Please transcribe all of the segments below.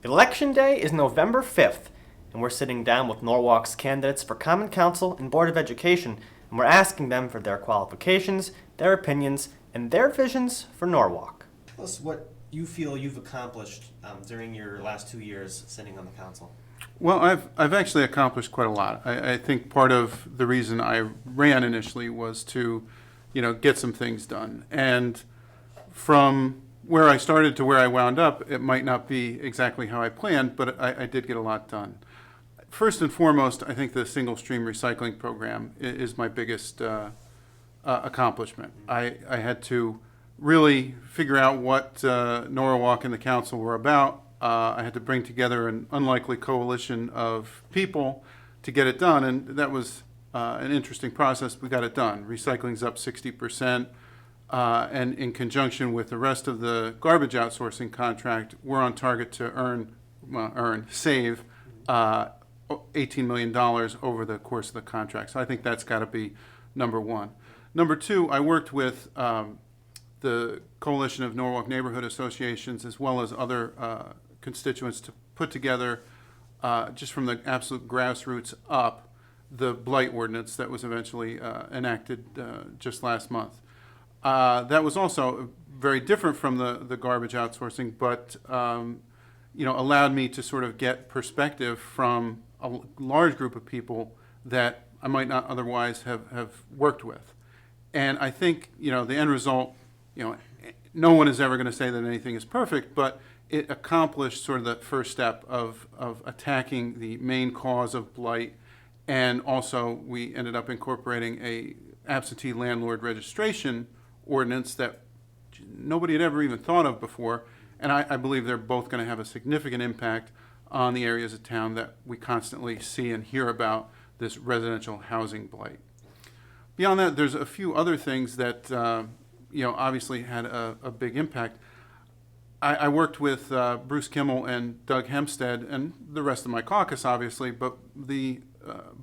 Election Day is November 5th, and we're sitting down with Norwalk's candidates for Common Council and Board of Education, and we're asking them for their qualifications, their opinions, and their visions for Norwalk. Tell us what you feel you've accomplished during your last 2 years sitting on the council. Well, I've actually accomplished quite a lot. I think part of the reason I ran initially was to, get some things done. And from where I started to where I wound up, it might not be exactly how I planned, but I did get a lot done. First and foremost, I think the single stream recycling program is my biggest accomplishment. I had to really figure out what Norwalk and the council were about. I had to bring together an unlikely coalition of people to get it done, and that was an interesting process. We got it done. Recycling's up 60%, and in conjunction with the rest of the garbage outsourcing contract, we're on target to save $18 million over the course of the contract. So I think that's got to be number one. Number two, I worked with the Coalition of Norwalk Neighborhood Associations as well as other constituents to put together, just from the absolute grassroots up, the blight ordinance that was eventually enacted just last month. That was also very different from the garbage outsourcing, but allowed me to sort of get perspective from a large group of people that I might not otherwise have worked with. And I think, the end result, no one is ever going to say that anything is perfect, but it accomplished sort of the first step of attacking the main cause of blight. And also we ended up incorporating a absentee landlord registration ordinance that nobody had ever even thought of before. And I believe they're both going to have a significant impact on the areas of town that we constantly see and hear about, this residential housing blight. Beyond that, there's a few other things that obviously had a big impact. I worked with Bruce Kimmel and Doug Hempstead and the rest of my caucus, obviously, but the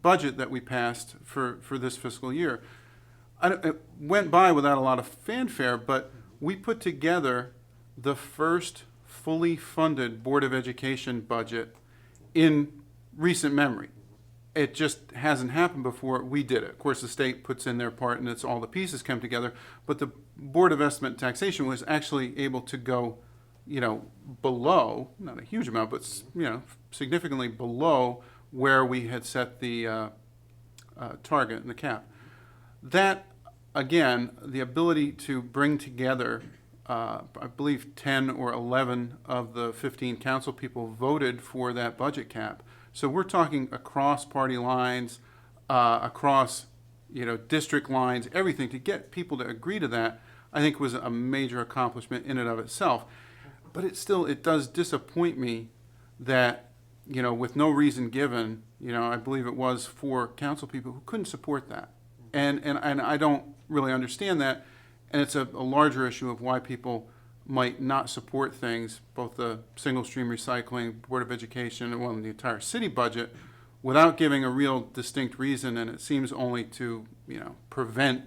budget that we passed for this fiscal year, it went by without a lot of fanfare, but we put together the first fully funded Board of Education budget in recent memory. It just hasn't happened before. We did it. Of course, the state puts in their part and it's all the pieces come together, but the Board of Estimate and Taxation was actually able to go below, not a huge amount, but significantly below where we had set the target and the cap. That, again, the ability to bring together, I believe 10 or 11 of the 15 council people voted for that budget cap. So we're talking across party lines, across district lines, everything. To get people to agree to that, I think was a major accomplishment in and of itself. But it does disappoint me that, with no reason given, I believe it was 4 council people who couldn't support that. And I don't really understand that. And it's a larger issue of why people might not support things, both the single stream recycling, Board of Education, and the entire city budget, without giving a real distinct reason. And it seems only to, prevent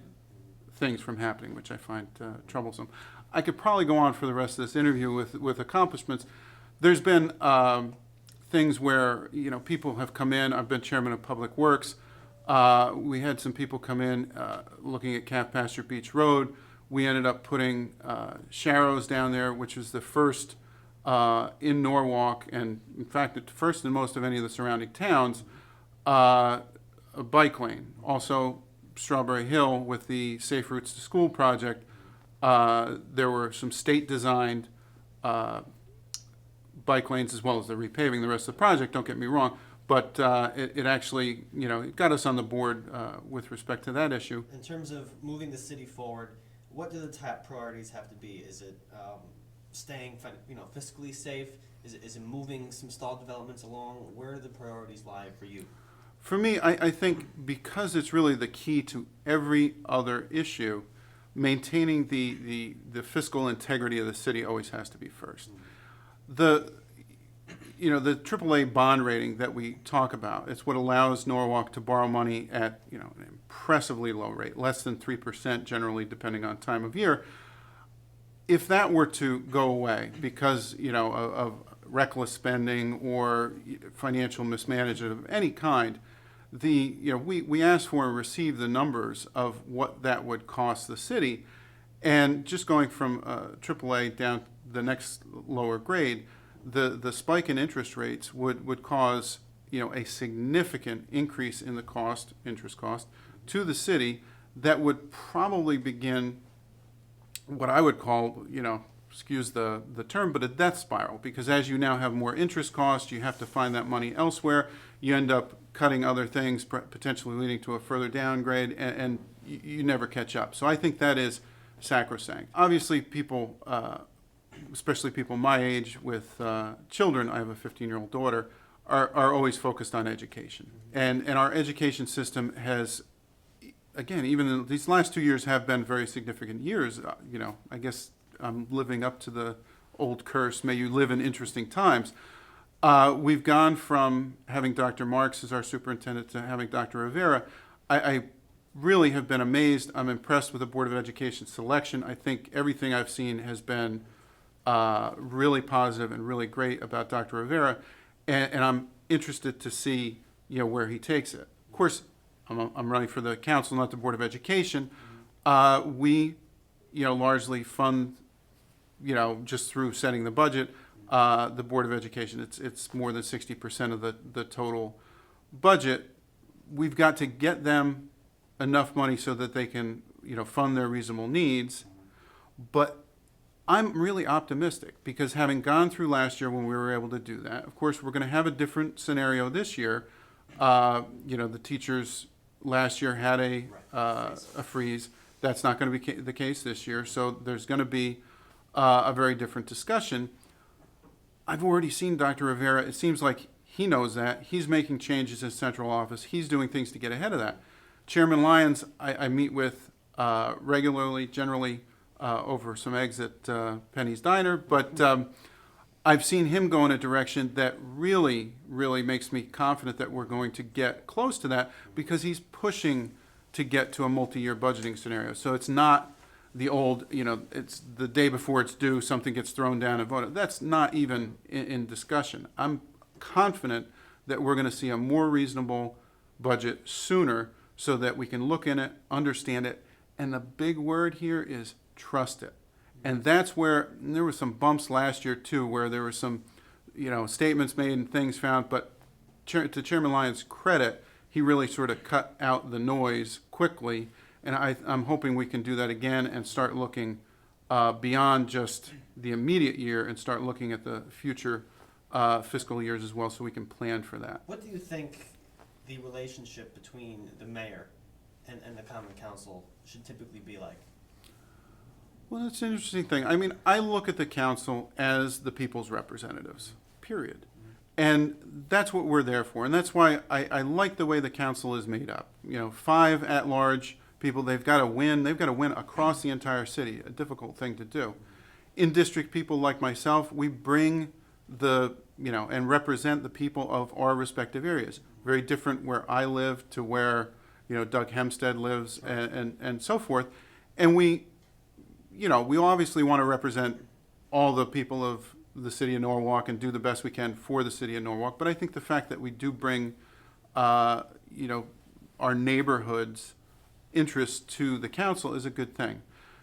things from happening, which I find troublesome. I could probably go on for the rest of this interview with accomplishments. There's been things where, people have come in. I've been chairman of Public Works. We had some people come in looking at Calf Pasture Beach Road. We ended up putting Sharrows down there, which was the first in Norwalk, and in fact, the first in most of any of the surrounding towns, a bike lane. Also, Strawberry Hill with the Safe Routes to School project. There were some state-designed bike lanes as well as the repaving the rest of the project, don't get me wrong, but it actually, it got us on the board with respect to that issue. In terms of moving the city forward, what do the top priorities have to be? Is it staying, fiscally safe? Is it moving some stalled developments along? Where do the priorities lie for you? For me, I think because it's really the key to every other issue, maintaining the fiscal integrity of the city always has to be first. The AAA bond rating that we talk about, it's what allows Norwalk to borrow money at an impressively low rate, less than 3% generally, depending on time of year. If that were to go away because of reckless spending or financial mismanagement of any kind, we asked for and received the numbers of what that would cost the city. And just going from AAA down the next lower grade, the spike in interest rates would cause a significant increase in the interest cost to the city that would probably begin what I would call, excuse the term, but a death spiral. Because as you now have more interest costs, you have to find that money elsewhere. You end up cutting other things, potentially leading to a further downgrade, and you never catch up. So I think that is sacrosanct. Obviously, people, especially people my age with children, I have a 15-year-old daughter, are always focused on education. And our education system has, again, even in these last 2 years have been very significant years. I guess I'm living up to the old curse, may you live in interesting times. We've gone from having Dr. Marks as our superintendent to having Dr. Rivera. I really have been amazed. I'm impressed with the Board of Education selection. I think everything I've seen has been really positive and really great about Dr. Rivera, and I'm interested to see where he takes it. Of course, I'm running for the council, not the Board of Education. We largely fund just through setting the budget. The Board of Education, it's more than 60% of the total budget. We've got to get them enough money so that they can fund their reasonable needs. But I'm really optimistic because having gone through last year when we were able to do that, of course, we're going to have a different scenario this year. The teachers last year had a freeze. That's not going to be the case this year. So there's going to be a very different discussion. I've already seen Dr. Rivera. It seems like he knows that. He's making changes in central office. He's doing things to get ahead of that. Chairman Lyons, I meet with regularly, generally over some eggs at Penny's Diner, but I've seen him go in a direction that really, really makes me confident that we're going to get close to that because he's pushing to get to a multi-year budgeting scenario. So it's not the old, it's the day before it's due, something gets thrown down and voted. That's not even in discussion. I'm confident that we're going to see a more reasonable budget sooner so that we can look in it, understand it, and the big word here is trust it. And that's where there were some bumps last year too, where there were some, statements made and things found. But to Chairman Lyons' credit, he really sort of cut out the noise quickly. And I'm hoping we can do that again and start looking beyond just the immediate year and start looking at the future fiscal years as well, so we can plan for that. What do you think the relationship between the mayor and the common council should typically be like? Well, that's an interesting thing. I mean, I look at the council as the people's representatives, period. And that's what we're there for. And that's why I like the way the council is made up. 5 at-large people, they've got to win. They've got to win across the entire city, a difficult thing to do. In-district people like myself, we bring and represent the people of our respective areas. Very different where I live to where, Doug Hempstead lives and so forth. And we obviously want to represent all the people of the city of Norwalk and do the best we can for the city of Norwalk. But I think the fact that we do bring, our neighborhood's interests to the council is a good thing.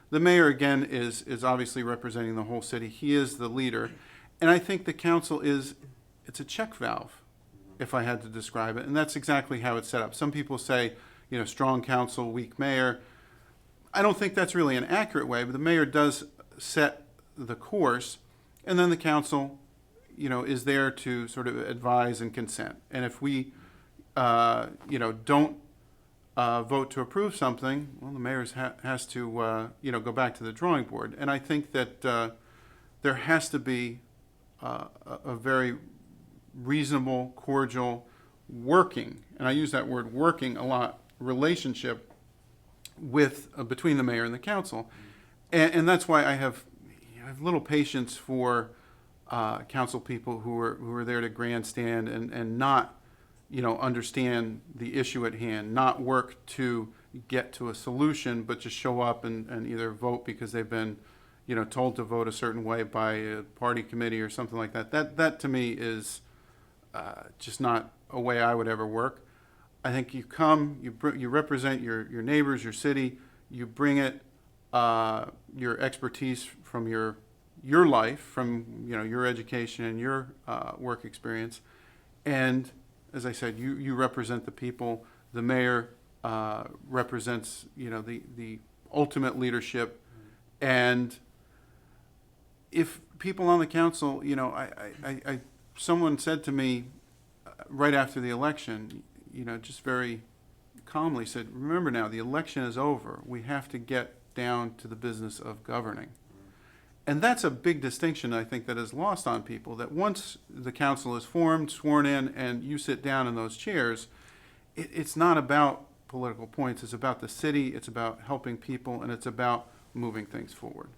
The mayor, again, is obviously representing the whole city. He is the leader. And I think the council it's a check valve, if I had to describe it. And that's exactly how it's set up. Some people say, strong council, weak mayor. I don't think that's really an accurate way, but the mayor does set the course, and then the council, is there to sort of advise and consent. And if we, don't vote to approve something, well, the mayor has to, go back to the drawing board. And I think that there has to be a very reasonable, cordial, working, and I use that word working a lot, relationship with between the mayor and the council, and that's why I have little patience for council people who are there to grandstand and not understand the issue at hand, not work to get to a solution, but just show up and either vote because they've been told to vote a certain way by a party committee or something like that. That to me is just not a way I would ever work. I think you come, you represent your neighbors, your city, you bring it, your expertise from your life, from your education and your work experience, and as I said, you represent the people. The mayor represents the ultimate leadership, and if people on the council, someone said to me right after the election, just very calmly said, remember now, the election is over. We have to get down to the business of governing. And that's a big distinction, I think, that is lost on people, that once the council is formed, sworn in, and you sit down in those chairs, it's not about political points. It's about the city, it's about helping people, and it's about moving things forward.